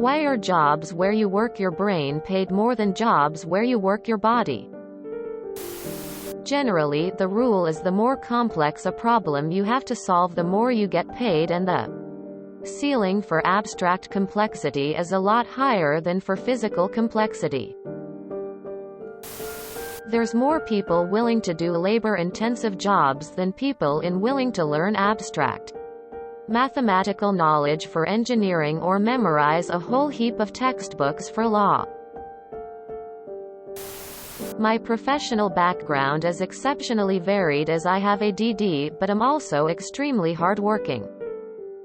Why are jobs where you work your brain paid more than jobs where you work your body? Generally, the rule is the more complex a problem you have to solve, the more you get paid, and the ceiling for abstract complexity is a lot higher than for physical complexity. There's more people willing to do labor-intensive jobs than people willing to learn abstract mathematical knowledge for engineering or memorize a whole heap of textbooks for law. My professional background is exceptionally varied, as I have ADD, but I'm also extremely hardworking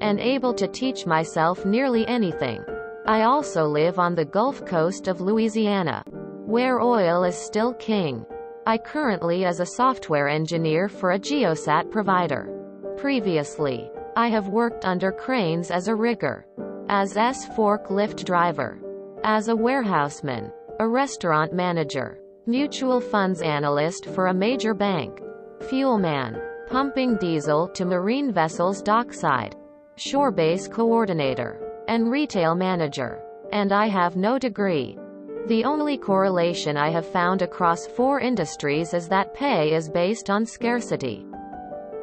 and able to teach myself nearly anything. I also live on the Gulf Coast of Louisiana, where oil is still king. I currently is a software engineer for a geosat provider. Previously, I have worked under cranes as a rigger, as forklift driver, as a warehouseman, a restaurant manager, mutual funds analyst for a major bank, fuelman, pumping diesel to marine vessels dockside, shorebase coordinator, and retail manager. And I have no degree. The only correlation I have found across 4 industries is that pay is based on scarcity.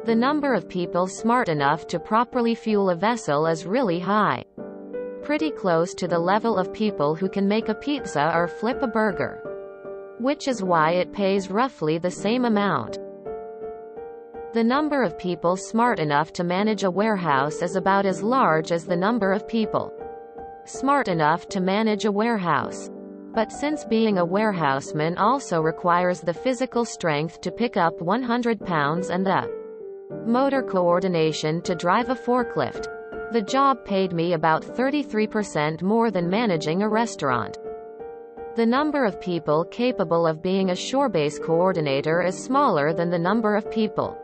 The number of people smart enough to properly fuel a vessel is really high. Pretty close to the level of people who can make a pizza or flip a burger. Which is why it pays roughly the same amount. The number of people smart enough to manage a warehouse is about as large as the number of people smart enough to manage a warehouse. But since being a warehouseman also requires the physical strength to pick up 100 pounds and the motor coordination to drive a forklift, the job paid me about 33% more than managing a restaurant. The number of people capable of being a shorebase coordinator is smaller than the number of people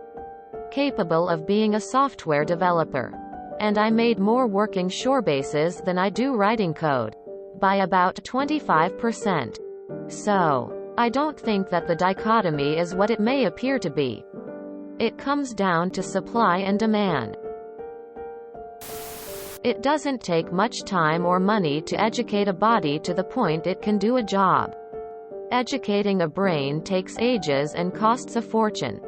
capable of being a software developer. And I made more working shorebases than I do writing code, by about 25%. So, I don't think that the dichotomy is what it may appear to be. It comes down to supply and demand. It doesn't take much time or money to educate a body to the point it can do a job. Educating a brain takes ages and costs a fortune.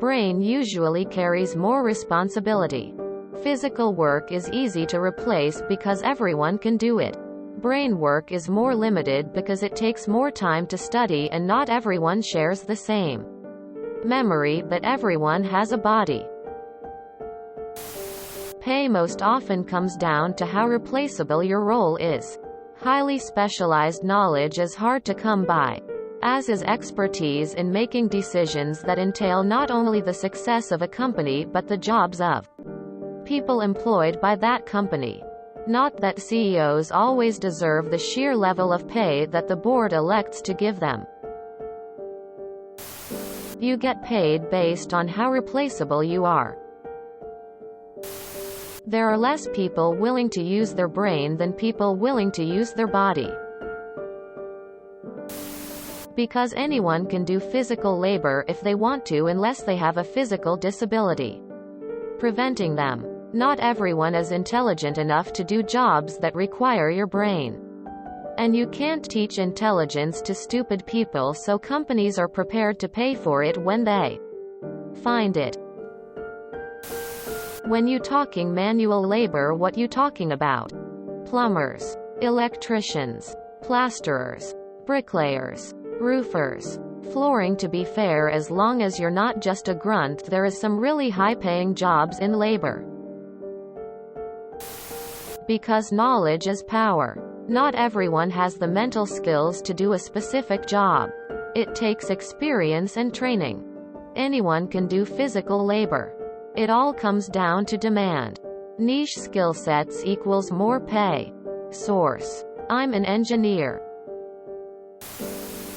Brain usually carries more responsibility. Physical work is easy to replace because everyone can do it. Brain work is more limited because it takes more time to study, and not everyone shares the same memory, but everyone has a body. Pay most often comes down to how replaceable your role is. Highly specialized knowledge is hard to come by, as is expertise in making decisions that entail not only the success of a company but the jobs of people employed by that company. Not that CEOs always deserve the sheer level of pay that the board elects to give them. You get paid based on how replaceable you are. There are less people willing to use their brain than people willing to use their body. Because anyone can do physical labor if they want to, unless they have a physical disability preventing them. Not everyone is intelligent enough to do jobs that require your brain. And you can't teach intelligence to stupid people, so companies are prepared to pay for it when they find it. When you talking manual labor, what you talking about? Plumbers, electricians, plasterers, bricklayers, roofers, flooring. To be fair, as long as you're not just a grunt, there is some really high-paying jobs in labor. Because knowledge is power. Not everyone has the mental skills to do a specific job. It takes experience and training. Anyone can do physical labor. It all comes down to demand. Niche skill sets equals more pay. Source: I'm an engineer.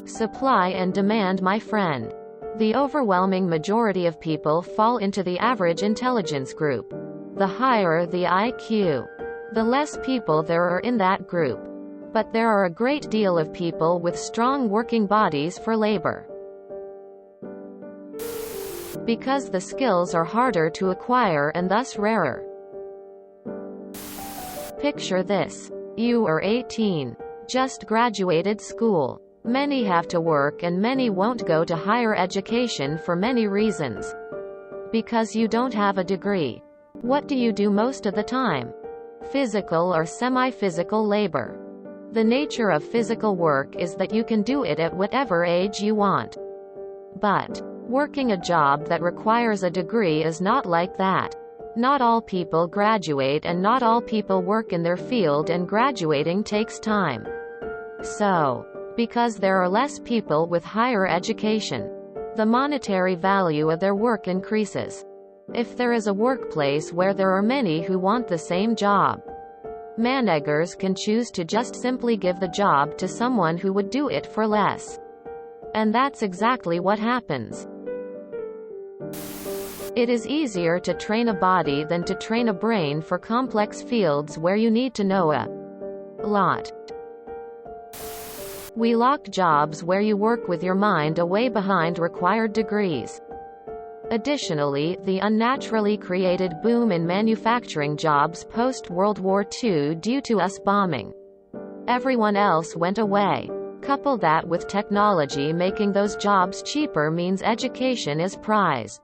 Supply and demand, my friend. The overwhelming majority of people fall into the average intelligence group. The higher the IQ, the less people there are in that group. But there are a great deal of people with strong working bodies for labor. Because the skills are harder to acquire and thus rarer. Picture this. You are 18. Just graduated school. Many have to work and many won't go to higher education for many reasons. Because you don't have a degree. What do you do most of the time? Physical or semi-physical labor. The nature of physical work is that you can do it at whatever age you want. But working a job that requires a degree is not like that. Not all people graduate and not all people work in their field, and graduating takes time. So, because there are less people with higher education, the monetary value of their work increases. If there is a workplace where there are many who want the same job, managers can choose to just simply give the job to someone who would do it for less. And that's exactly what happens. It is easier to train a body than to train a brain for complex fields where you need to know a lot. We lock jobs where you work with your mind away behind required degrees. Additionally, the unnaturally created boom in manufacturing jobs post-World War II due to US bombing. Everyone else went away. Couple that with technology making those jobs cheaper means education is prized.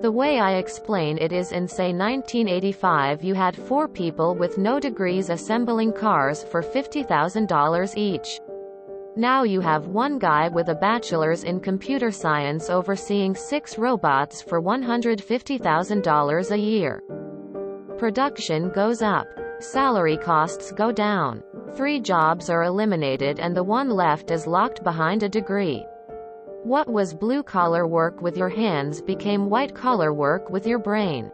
The way I explain it is, in say 1985 you had 4 people with no degrees assembling cars for $50,000 each. Now you have one guy with a bachelor's in computer science overseeing 6 robots for $150,000 a year. Production goes up. Salary costs go down. 3 jobs are eliminated and the one left is locked behind a degree. What was blue-collar work with your hands became white-collar work with your brain.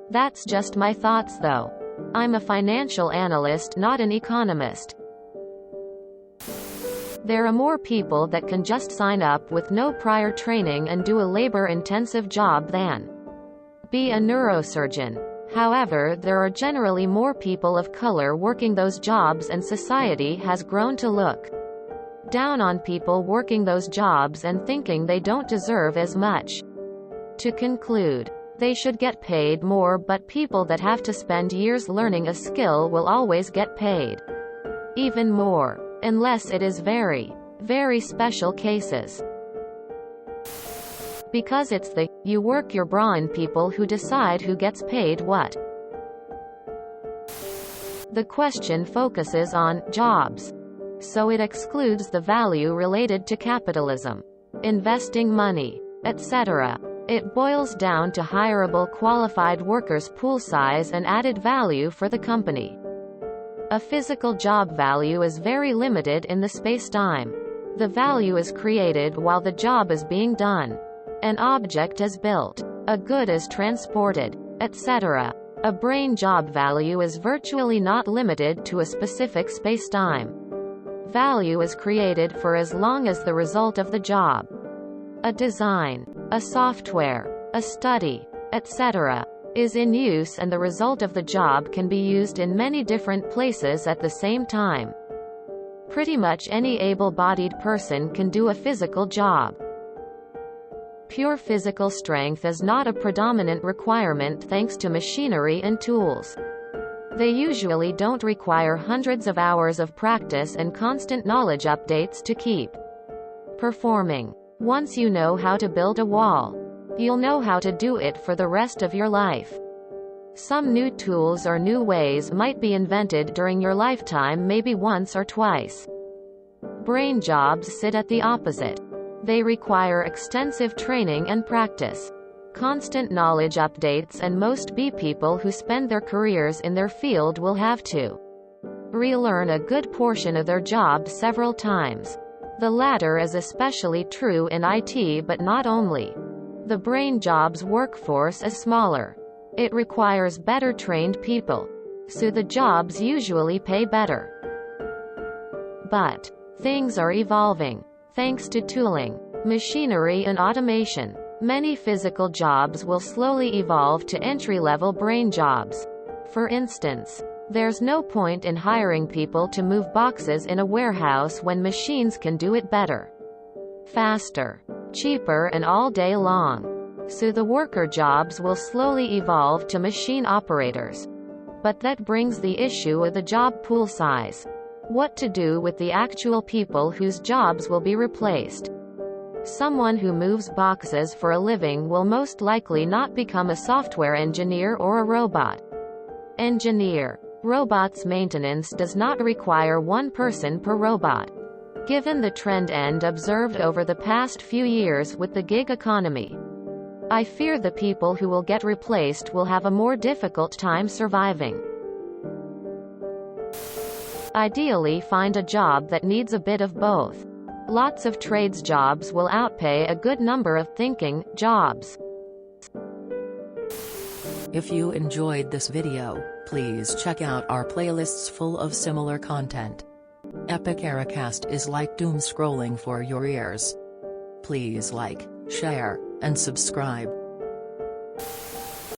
That's just my thoughts though. I'm a financial analyst, not an economist. There are more people that can just sign up with no prior training and do a labor-intensive job than be a neurosurgeon. However, there are generally more people of color working those jobs, and society has grown to look down on people working those jobs and thinking they don't deserve as much. To conclude, they should get paid more, but people that have to spend years learning a skill will always get paid even more. Unless it is very, very special cases. Because it's the you work your brain people who decide who gets paid what. The question focuses on jobs. So it excludes the value related to capitalism, investing money, etc. It boils down to hireable qualified workers, pool size, and added value for the company. A physical job value is very limited in the space-time. The value is created while the job is being done. An object is built. A good is transported, etc. A brain job value is virtually not limited to a specific space-time. Value is created for as long as the result of the job. A design, a software, a study, etc. is in use, and the result of the job can be used in many different places at the same time. Pretty much any able-bodied person can do a physical job. Pure physical strength is not a predominant requirement thanks to machinery and tools. They usually don't require hundreds of hours of practice and constant knowledge updates to keep performing. Once you know how to build a wall, you'll know how to do it for the rest of your life. Some new tools or new ways might be invented during your lifetime, maybe once or twice. Brain jobs sit at the opposite. They require extensive training and practice, constant knowledge updates, and most people who spend their careers in their field will have to relearn a good portion of their job several times. The latter is especially true in IT, but not only. The brain jobs workforce is smaller. It requires better trained people, so the jobs usually pay better. But things are evolving. Thanks to tooling, machinery, and automation, many physical jobs will slowly evolve to entry-level brain jobs. For instance, there's no point in hiring people to move boxes in a warehouse when machines can do it better, faster, cheaper, and all day long. So the worker jobs will slowly evolve to machine operators. But that brings the issue of the job pool size. What to do with the actual people whose jobs will be replaced? Someone who moves boxes for a living will most likely not become a software engineer or a robot engineer. Robots maintenance does not require one person per robot. Given the trend observed over the past few years with the gig economy, I fear the people who will get replaced will have a more difficult time surviving. Ideally, find a job that needs a bit of both. Lots of trades jobs will outpay a good number of thinking jobs. If you enjoyed this video, please check out our playlists full of similar content. TooAfraidToAsk is like doom scrolling for your ears. Please like, share, and subscribe.